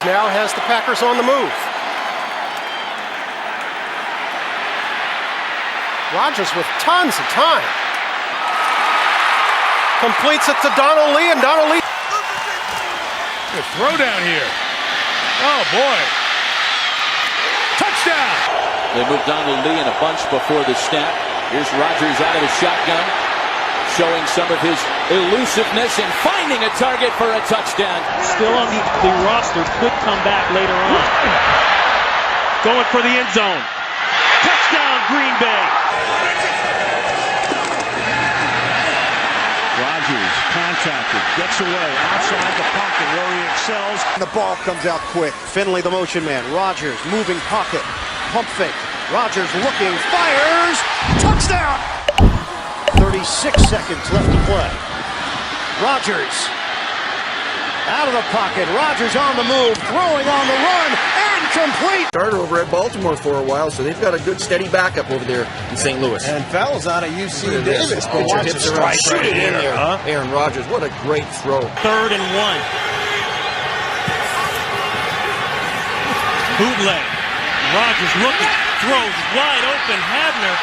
Now has the Packers on the move. Rodgers with tons of time. Completes it to Donald Lee, and Donald Lee. A throw down here. Oh, boy. Touchdown. They moved Donald Lee in a bunch before the snap. Here's Rodgers out of the shotgun, showing some of his elusiveness and finding a target for a touchdown. Still on the roster, could come back later on. Going for the end zone. Touchdown, Green Bay. Rodgers contacted, gets away outside the pocket where he excels. The ball comes out quick. Finley, the motion man. Rodgers moving pocket. Pump fake. Rodgers looking, fires. Touchdown. 36 seconds left to play. Rodgers out of the pocket. Rodgers on the move, throwing on the run, and complete. Started over at Baltimore for a while, so they've got a good steady backup over there in St. Louis. And fouls out of UC Davis. Get your hips around, shoot it in there. Huh? Aaron Rodgers, what a great throw. 3rd and 1. Bootleg. Rodgers looking, throws wide open. Habner.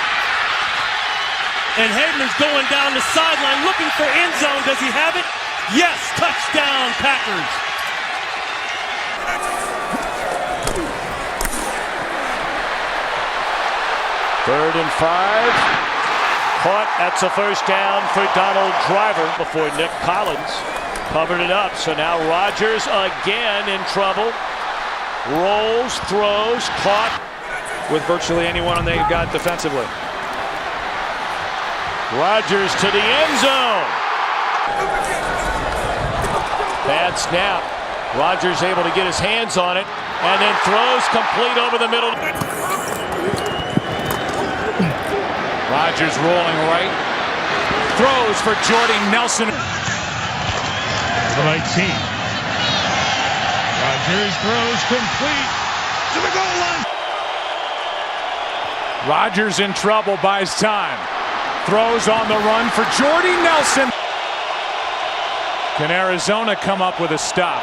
And Habner's going down the sideline looking for end zone. Does he have it? Yes, touchdown, Packers. Third and 5. Caught. That's a first down for Donald Driver before Nick Collins covered it up. So now Rodgers again in trouble. Rolls, throws, caught with virtually anyone they got defensively. Rodgers to the end zone. Bad snap. Rodgers able to get his hands on it and then throws complete over the middle. Rodgers rolling right. Throws for Jordy Nelson. The 19. Rodgers throws complete to the goal line. Rodgers in trouble, buys time. Throws on the run for Jordy Nelson. Can Arizona come up with a stop?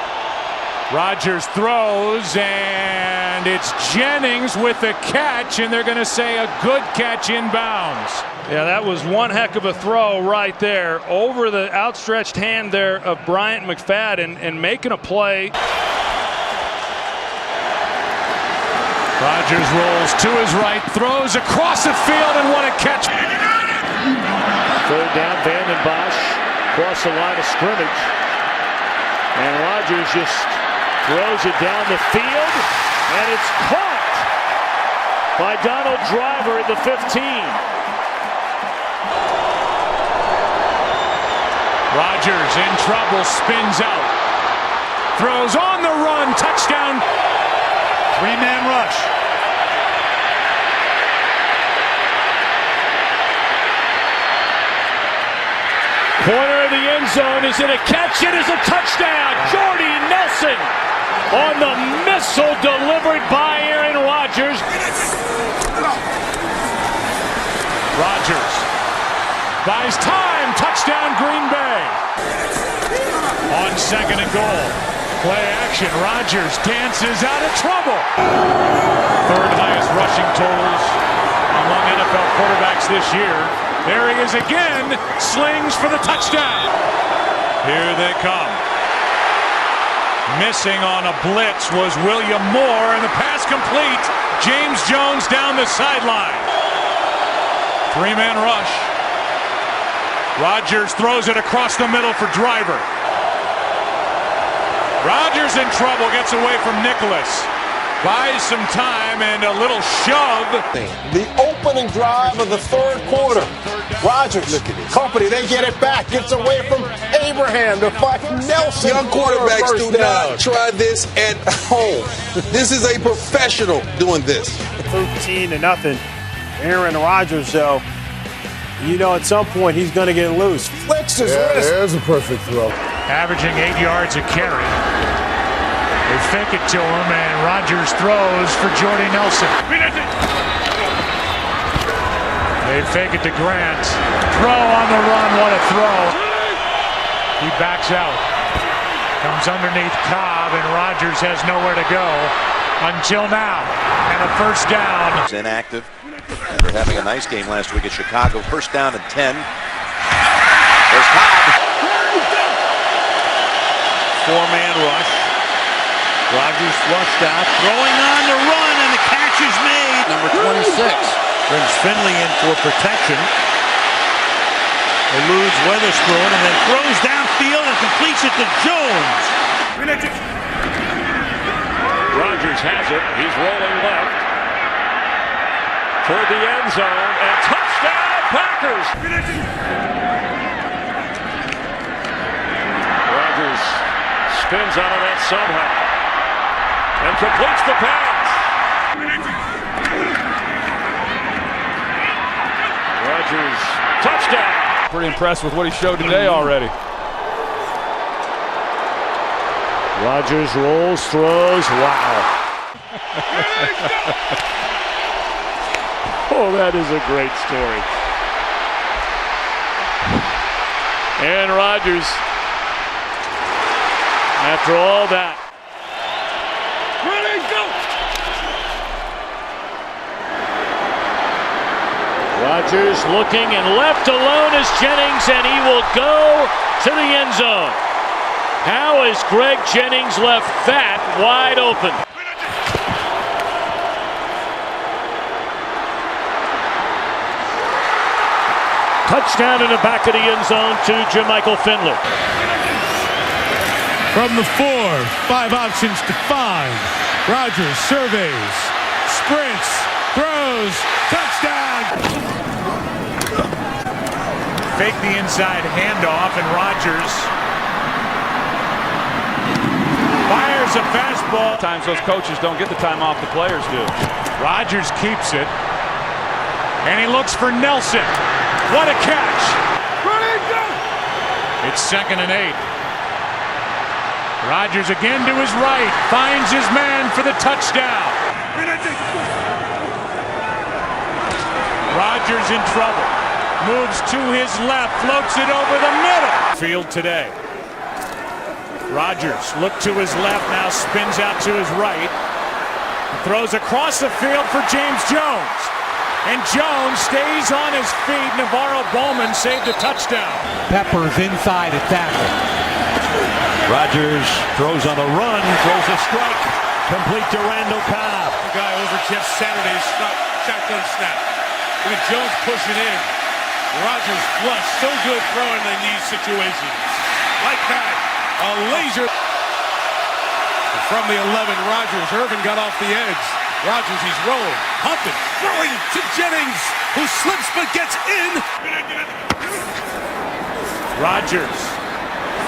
Rodgers throws, and it's Jennings with the catch, and they're going to say a good catch inbounds. Yeah, that was one heck of a throw right there over the outstretched hand there of Bryant McFadden and making a play. Rodgers rolls to his right, throws across the field, and what a catch. 3rd down, Vanden Bosch across the line of scrimmage. And Rodgers just throws it down the field, and it's caught by Donald Driver at the 15. Rodgers in trouble, spins out. Throws on the run, touchdown. 3-man rush. Corner of the end zone, is it a catch? It is a touchdown. Jordy Nelson on the missile delivered by Aaron Rodgers. Rodgers buys time. Touchdown Green Bay. On 2nd and goal. Play action. Rodgers dances out of trouble. 3rd highest rushing totals among NFL quarterbacks this year. There he is again, slings for the touchdown. Here they come. Missing on a blitz was William Moore, and the pass complete. James Jones down the sideline. 3-man rush. Rodgers throws it across the middle for Driver. Rodgers in trouble, gets away from Nicholas. Buys some time and a little shove. The opening drive of the 3rd quarter. Rodgers, company, they get it back. Gets away from Abraham to find Nelson. Young quarterbacks do not try this at home. This is a professional doing this. 13-0. Aaron Rodgers, though, you know at some point he's going to get loose. Flicks his wrist. There's a perfect throw. Averaging 8 yards a carry. They fake it to him, and Rodgers throws for Jordy Nelson. They fake it to Grant. Throw on the run, what a throw. He backs out. Comes underneath Cobb, and Rodgers has nowhere to go until now. And a first down. He's inactive after having a nice game last week at Chicago. First down and 10. There's Cobb. Four-man rush. Rodgers flushed out, throwing on the run, and the catch is made. Number 26. Brings Finley in for protection. Eludes Weatherspoon and then throws downfield and completes it to Jones. Rodgers has it. He's rolling left toward the end zone, and touchdown Packers. Rodgers spins out of that somehow and completes the pass. Rodgers, touchdown. Pretty impressed with what he showed today already. Rodgers rolls, throws, wow. Oh, that is a great story. Aaron Rodgers, after all that. Ready, go! Rodgers looking and left alone is Jennings, and he will go to the end zone. How is Greg Jennings left that wide open? Touchdown in the back of the end zone to Jermichael Finley. From the 4, 5 options to 5. Rodgers surveys, sprints, throws, touchdown! Fake the inside handoff, and Rodgers fires a fastball. Sometimes those coaches don't get the time off the players do. Rodgers keeps it, and he looks for Nelson. What a catch! Ready, go! It's 2nd and 8. Rodgers again to his right, finds his man for the touchdown. Rodgers in trouble, moves to his left, floats it over the middle. Field today. Rodgers looked to his left, now spins out to his right. Throws across the field for James Jones. And Jones stays on his feet. Navarro Bowman saved a touchdown. Peppers inside at tackle. Rodgers throws on a run, throws a strike, complete to Randall Cobb. The guy over Jeff Saturday's shotgun snap. Look at Jones pushing in. Rodgers flush, so good throwing in these situations. Like that, a laser. From the 11, Rodgers. Irvin got off the edge. Rodgers, he's rolling, pumping, throwing to Jennings, who slips but gets in. Rodgers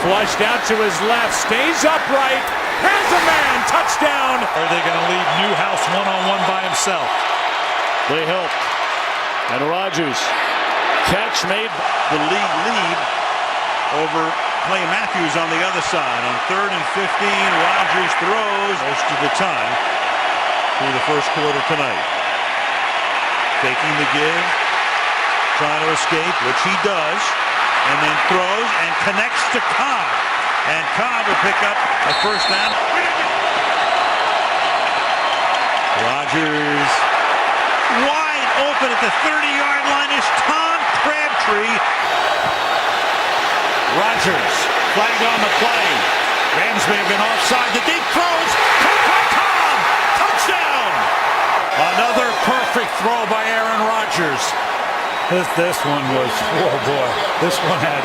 flushed out to his left, stays upright, has a man, touchdown. Are they going to leave Newhouse one-on-one by himself? They help. And Rodgers, catch made. The league lead over Clay Matthews on the other side. On 3rd and 15, Rodgers throws most of the time through the first quarter tonight. Taking the give, trying to escape, which he does, and then throws and connects to Cobb. And Cobb will pick up a first down. Rodgers wide open at the 30-yard line is Tom Crabtree. Rodgers, flag on the play. Rams may have been offside. The deep throws. Caught by Cobb. Touchdown. Another perfect throw by Aaron Rodgers. This one was, oh boy, this one had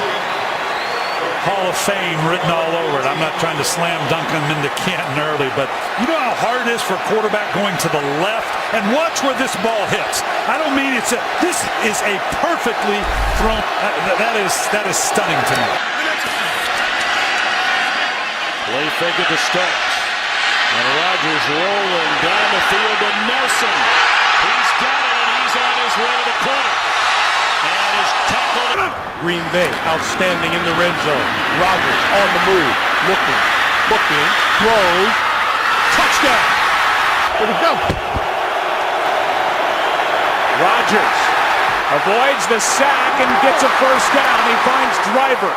Hall of Fame written all over it. I'm not trying to slam dunk him into Canton early, but you know how hard it is for a quarterback going to the left? And watch where this ball hits. I don't mean this is a perfectly thrown, that is stunning to me. Play fake at the start. And Rodgers rolling down the field to Nelson. He's got it, and he's on his way to the corner. And is tackled. Green Bay, outstanding in the red zone. Rodgers on the move, looking, throws, touchdown. Here we go. Rodgers avoids the sack and gets a first down. He finds Driver.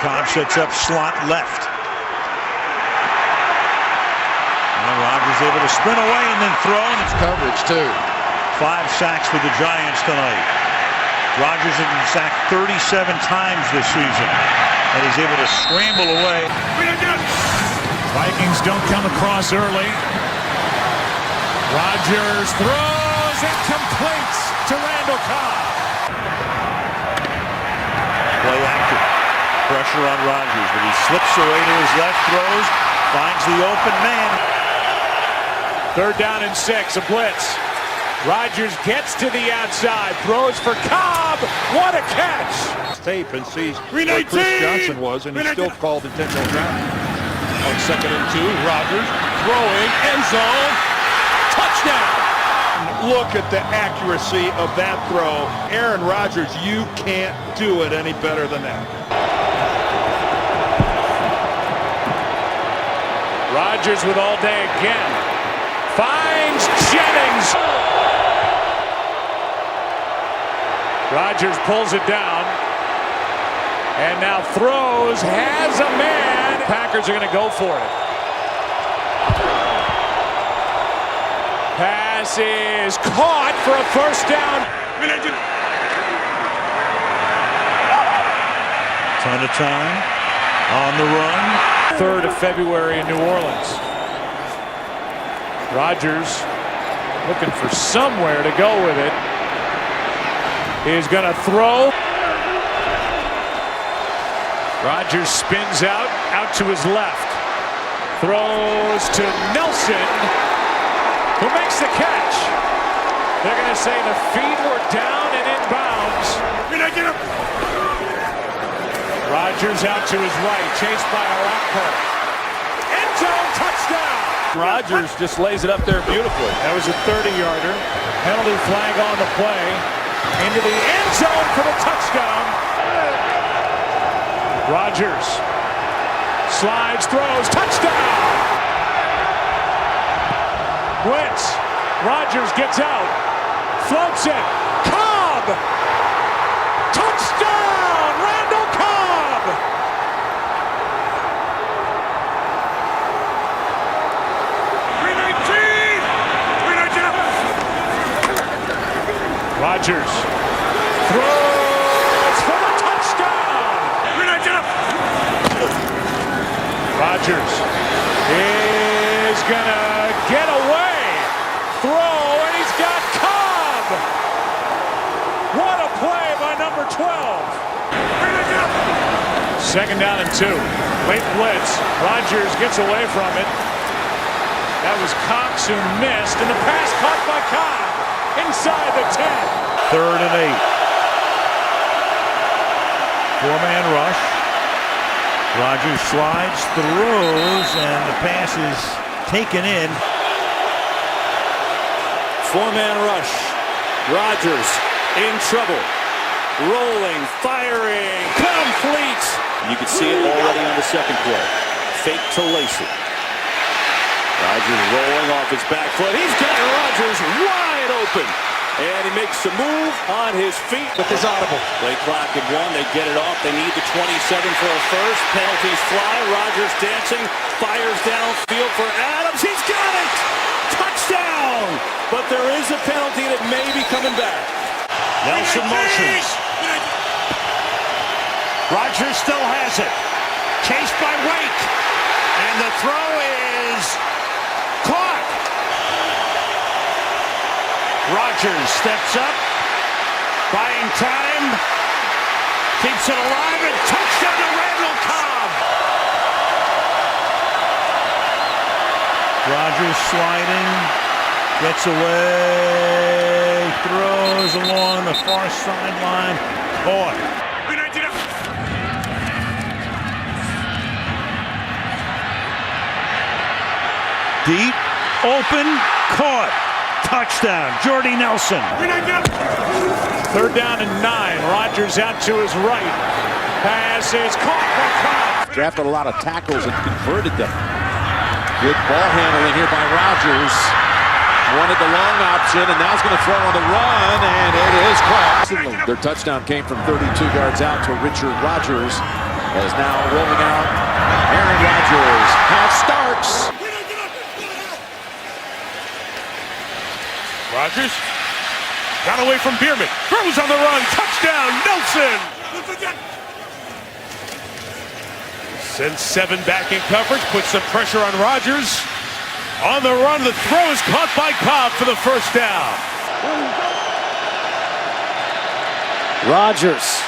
Cobb sets up slot left. able to sprint away and then throw. And it's Coverage, too. 5 sacks for the Giants tonight. Rodgers has been sacked 37 times this season, and he's able to scramble away. Vikings don't come across early. Rodgers throws and completes to Randall Cobb. Play action. Pressure on Rodgers, but he slips away to his left, throws, finds the open man. 3rd down and 6, a blitz. Rodgers gets to the outside, throws for Cobb. What a catch! Tape and sees where Chris Johnson was, and he still called intentional grounding. On 2nd and 2, Rodgers throwing, end zone, touchdown! Look at the accuracy of that throw. Aaron Rodgers, you can't do it any better than that. Rodgers with all day again. Finds Jennings. Rodgers pulls it down. And now throws, has a man. Packers are going to go for it. Pass is caught for a 1st down. Ton of time on the run. 3rd of February in New Orleans. Rodgers looking for somewhere to go with it. He's going to throw. Rodgers spins out to his left. Throws to Nelson, who makes the catch. They're going to say the feet were down and inbounds. Rodgers out to his right, chased by Arakpo. End zone touchdown. Rodgers just lays it up there beautifully. That was a 30-yarder. Penalty flag on the play. Into the end zone for the touchdown. Rodgers slides, throws, touchdown. Wentz. Rodgers gets out, floats it. Cobb. Touchdown, Randall Cobb. Rodgers throws for the touchdown. Rodgers is gonna get away. Throw, and he's got Cobb. What a play by number 12. 2nd down and 2. Late blitz. Rodgers gets away from it. That was Cox who missed, and the pass caught by Cobb. Inside the 10. 3rd and 8. 4-man rush. Rodgers slides, throws, and the pass is taken in. 4-man rush. Rodgers in trouble. Rolling, firing, complete. You can see it already on the 2nd play. Fake to Lacey. Rodgers rolling off his back foot. He's got Rodgers wide open. And he makes a move on his feet. With his audible. Play clock at 1. They get it off. They need the 27 for a first. Penalties fly. Rodgers dancing. Fires downfield for Adams. He's got it! Touchdown! But there is a penalty that may be coming back. Nelson motions. Rodgers still has it. Chased by Wake. And the throw is caught. Rodgers steps up, buying time, keeps it alive, and touchdown to Randall Cobb. Rodgers sliding, gets away, throws along the far sideline, caught. Deep, open, caught. Touchdown, Jordy Nelson. 3rd down and 9. Rodgers out to his right. Pass is caught by Cobb. Drafted a lot of tackles and converted them. Good ball handling here by Rodgers. Wanted the long option, and now he's going to throw on the run, and it is caught. Their touchdown came from 32 yards out to Richard Rodgers. As now rolling out, Aaron Rodgers. Half starts. Rodgers got away from Bierman. Throws on the run. Touchdown, Nelson. Sends 7 back in coverage. Puts some pressure on Rodgers. On the run, the throw is caught by Cobb for the first down. Rodgers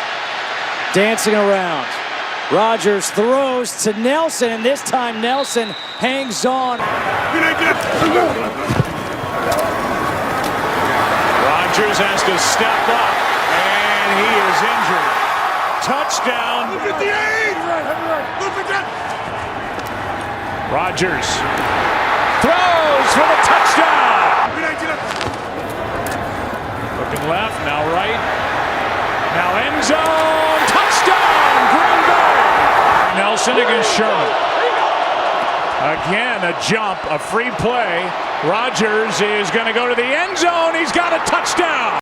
dancing around. Rodgers throws to Nelson, and this time Nelson hangs on. Rodgers has to step up, and he is injured. Touchdown. Rodgers throws for the touchdown. Looking left, now right. Now end zone. Touchdown, Green Bay. Nelson against Sherman. Again, a jump, a free play. Rodgers is going to go to the end zone. He's got a touchdown.